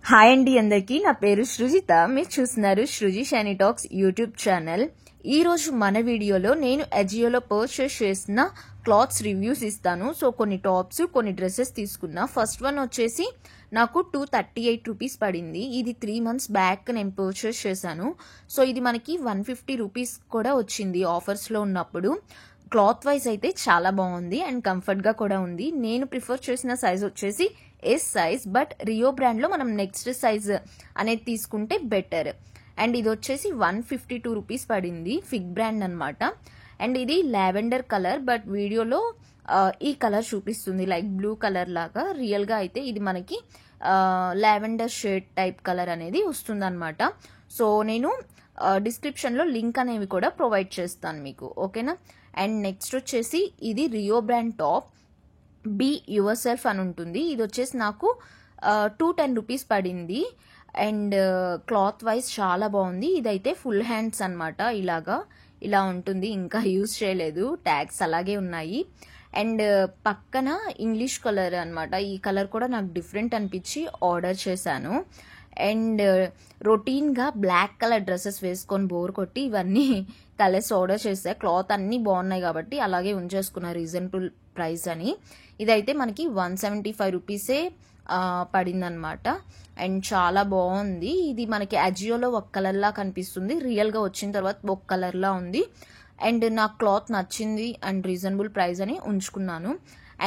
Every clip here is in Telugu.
హాయ్ అండి అందరికీ, నా పేరు సృజిత. మీరు చూస్తున్నారు Sruji shiny talks YouTube channel. ఈ రోజు మన వీడియోలో నేను అజియోలో పర్చేస్ చేసిన క్లాత్స్ రివ్యూస్ ఇస్తాను. సో కొన్ని టాప్స్, కొన్ని డ్రెస్సెస్ తీసుకున్నా. ఫస్ట్ వన్ వచ్చేసి నాకు 238 రూపీస్ పడింది. ఇది 3 months బ్యాక్ నేను పర్చేస్ చేశాను. సో ఇది మనకి 150 రూపీస్ కూడా వచ్చింది ఆఫర్స్లో ఉన్నప్పుడు. క్లాత్ వైజ్ అయితే చాలా బాగుంది అండ్ కంఫర్ట్గా కూడా ఉంది. నేను ప్రిఫర్ చేసిన సైజ్ వచ్చేసి ఎస్ సైజ్, బట్ రియో బ్రాండ్లో మనం నెక్స్ట్ సైజ్ అనేది తీసుకుంటే బెటర్. అండ్ ఇది వచ్చేసి 152 రూపీస్ పడింది. ఫిగ్ బ్రాండ్ అనమాట. అండ్ ఇది లావెండర్ కలర్, బట్ వీడియోలో ఈ కలర్ చూపిస్తుంది లైక్ బ్లూ కలర్ లాగా. రియల్గా అయితే ఇది మనకి లావెండర్ షేడ్ టైప్ కలర్ అనేది వస్తుంది అనమాట. సో నేను డిస్క్రిప్షన్లో లింక్ అనేవి కూడా ప్రొవైడ్ చేస్తాను మీకు, ఓకేనా. అండ్ నెక్స్ట్ వచ్చేసి ఇది Rio brand top, be yourself అని ఉంటుంది. ఇది వచ్చేసి నాకు 210 రూపీస్ పడింది. అండ్ క్లాత్ వైజ్ చాలా బాగుంది. ఇదైతే ఫుల్ హ్యాండ్స్ అనమాట. ఇలా ఉంటుంది. ఇంకా యూజ్ చేయలేదు, ట్యాగ్స్ అలాగే ఉన్నాయి. అండ్ పక్కన ఇంగ్లీష్ కలర్ అనమాట. ఈ కలర్ కూడా నాకు డిఫరెంట్ అనిపించి ఆర్డర్ చేశాను. అండ్ రొటీన్గా బ్లాక్ కలర్ డ్రెస్సెస్ వేసుకొని బోర్ కొట్టి ఇవన్నీ కలర్స్ ఆర్డర్ చేస్తే క్లాత్ అన్నీ బాగున్నాయి కాబట్టి అలాగే ఉంచేసుకున్నా రీజనబుల్ ప్రైస్ అని. ఇదైతే మనకి 175 రూపీసే పడిందనమాట. అండ్ చాలా బాగుంది. ఇది మనకి అజియోలో ఒక కలర్లా కనిపిస్తుంది, రియల్గా వచ్చిన తర్వాత ఒక కలర్లా ఉంది. అండ్ నాకు క్లాత్ నచ్చింది అండ్ రీజనబుల్ ప్రైస్ అని ఉంచుకున్నాను.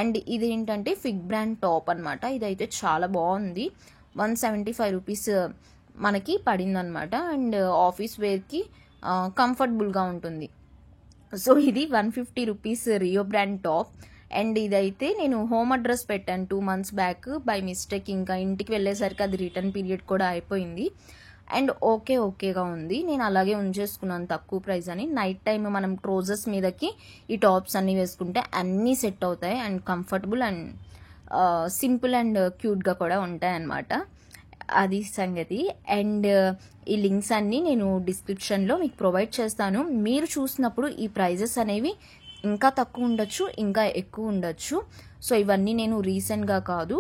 అండ్ ఇది ఏంటంటే ఫిగ్ బ్రాండ్ టాప్ అనమాట. ఇదైతే చాలా బాగుంది. 175 రూపీస్ మనకి పడిందనమాట. అండ్ ఆఫీస్ వేర్కి కంఫర్టబుల్గా ఉంటుంది. సో ఇది 150 rupees Rio brand top. And ఇదైతే నేను హోమ్ అడ్రస్ పెట్టాను 2 months బ్యాక్ బై మిస్టేక్. ఇంకా ఇంటికి వెళ్ళేసరికి అది రిటర్న్ పీరియడ్ కూడా అయిపోయింది. అండ్ ఓకేగా ఉంది. నేను అలాగే ఉంచేసుకున్నాను తక్కువ ప్రైస్ అని. నైట్ టైం మనం ట్రోజర్స్ మీదకి ఈ టాప్స్ అన్నీ వేసుకుంటే అన్నీ సెట్ అవుతాయి and comfortable and simple and క్యూట్గా కూడా ఉంటాయి అన్నమాట. అది సంగతి. అండ్ ఈ లింక్స్ అన్నీ నేను డిస్క్రిప్షన్లో మీకు ప్రొవైడ్ చేస్తాను. మీరు చూసినప్పుడు ఈ ప్రైజెస్ అనేవి ఇంకా తక్కువ ఉండొచ్చు, ఇంకా ఎక్కువ ఉండొచ్చు. సో ఇవన్నీ నేను రీసెంట్గా కాదు,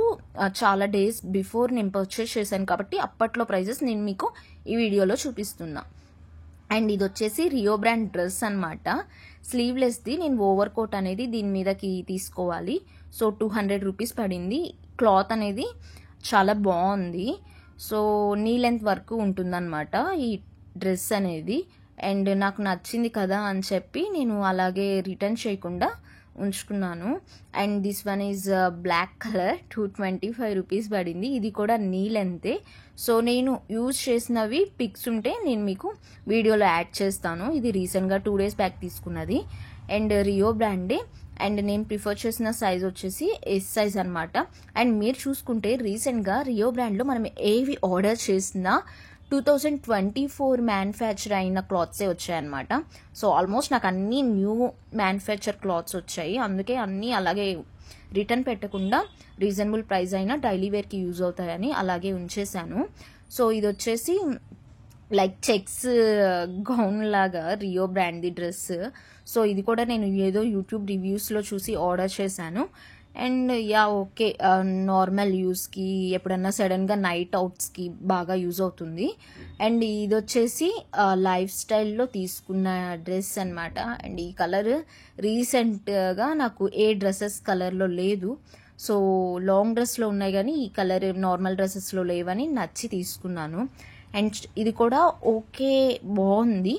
చాలా డేస్ బిఫోర్ నేను పర్చేస్ చేశాను కాబట్టి అప్పట్లో ప్రైజెస్ నేను మీకు ఈ వీడియోలో చూపిస్తున్నా. అండ్ ఇది వచ్చేసి రియో బ్రాండ్ డ్రెస్ అనమాట. స్లీవ్లెస్ది. నేను ఓవర్ కోట్ అనేది దీని మీదకి తీసుకోవాలి. సో 200 రూపీస్ పడింది. క్లాత్ అనేది చాలా బాగుంది. సో నీ లెంత్ వరకు ఉంటుందన్నమాట ఈ డ్రెస్ అనేది. అండ్ నాకు నచ్చింది కదా అని చెప్పి నేను అలాగే రిటర్న్ చేయకుండా ఉంచుకున్నాను. And this one is black colour, 225 rupees పడింది. ఇది కూడా నీ లెంతే. సో నేను యూజ్ చేసినవి పిక్స్ ఉంటే నేను మీకు వీడియోలో యాడ్ చేస్తాను. ఇది రీసెంట్గా 2 days బ్యాక్ తీసుకున్నది. అండ్ రియో బ్రాండే. అండ్ నేను ప్రిఫర్ చేసిన సైజ్ వచ్చేసి ఎస్ సైజ్ అనమాట. అండ్ మీరు చూసుకుంటే రీసెంట్గా రియో బ్రాండ్లో మనం ఏవి ఆర్డర్ చేసినా 2024 మ్యానుఫ్యాక్చర్ అయిన క్లాత్సే వచ్చాయన్నమాట. సో ఆల్మోస్ట్ నాకు అన్నీ న్యూ మ్యానుఫ్యాక్చర్ క్లాత్స్ వచ్చాయి. అందుకే అన్నీ అలాగే రిటర్న్ పెట్టకుండా రీజనబుల్ ప్రైస్ అయినా డైలీ వేర్కి యూజ్ అవుతాయని అలాగే ఉంచేశాను. సో ఇది వచ్చేసి లైక్ చెక్స్ గౌన్ లాగా రియో బ్రాండ్ది డ్రెస్. సో ఇది కూడా నేను ఏదో యూట్యూబ్ రివ్యూస్లో చూసి ఆర్డర్ చేశాను. అండ్ ఓకే, నార్మల్ యూస్కి, ఎప్పుడన్నా సడన్గా నైట్ అవుట్స్కి బాగా యూజ్ అవుతుంది. అండ్ ఇది వచ్చేసి లైఫ్ స్టైల్లో తీసుకున్న డ్రెస్ అనమాట. అండ్ ఈ కలర్ రీసెంట్గా నాకు ఏ డ్రెస్సెస్ కలర్లో లేదు. సో లాంగ్ డ్రెస్లో ఉన్నాయి కానీ ఈ కలర్ నార్మల్ డ్రెస్సెస్లో లేవని నచ్చి తీసుకున్నాను. అండ్ ఇది కూడా ఓకే, బాగుంది.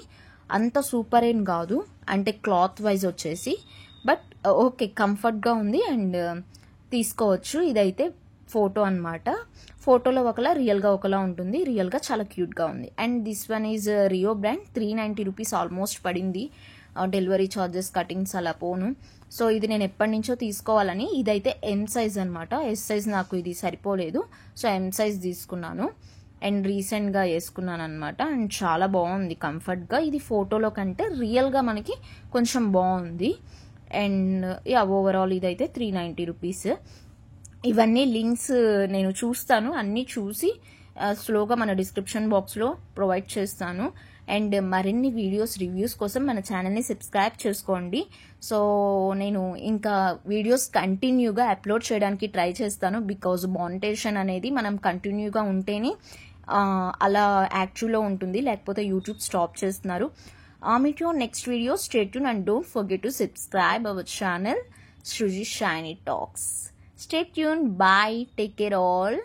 అంత సూపర్ ఏం కాదు అంటే క్లాత్ వైజ్ వచ్చేసి, బట్ ఓకే, కంఫర్ట్గా ఉంది అండ్ తీసుకోవచ్చు. ఇదైతే ఫోటో అనమాట. ఫోటోలో ఒకలా, రియల్గా ఒకలా ఉంటుంది. రియల్గా చాలా క్యూట్గా ఉంది. And this one is Rio brand. 390 rupees almost పడింది. డెలివరీ ఛార్జెస్, కటింగ్స్ అలా పోను. సో ఇది నేను ఎప్పటి నుంచో తీసుకోవాలని. ఇదైతే ఎం సైజ్ అనమాట. ఎస్ సైజ్ నాకు ఇది సరిపోలేదు, సో ఎం సైజ్ తీసుకున్నాను. అండ్ రీసెంట్గా వేసుకున్నాను అనమాట. అండ్ చాలా బాగుంది కంఫర్ట్గా. ఇది ఫోటోలో కంటే రియల్గా మనకి కొంచెం బాగుంది. అండ్ ఓవరాల్ ఇదైతే 390 రూపీస్. ఇవన్నీ లింక్స్ నేను చూస్తాను, అన్నీ చూసి స్లోగా మన డిస్క్రిప్షన్ బాక్స్లో ప్రొవైడ్ చేస్తాను. అండ్ మరిన్ని వీడియోస్ రివ్యూస్ కోసం మన ఛానల్ని సబ్స్క్రైబ్ చేసుకోండి. సో నేను ఇంకా వీడియోస్ కంటిన్యూగా అప్లోడ్ చేయడానికి ట్రై చేస్తాను. బికాజ్ మానిటైజేషన్ అనేది మనం కంటిన్యూగా ఉంటేనే అలా యాక్టివ్లో ఉంటుంది, లేకపోతే యూట్యూబ్ స్టాప్ చేస్తున్నారు. Meet you on next video. Stay tuned and don't forget to subscribe our channel Shruji Shiny Talks. Stay tuned. Bye. Take care all.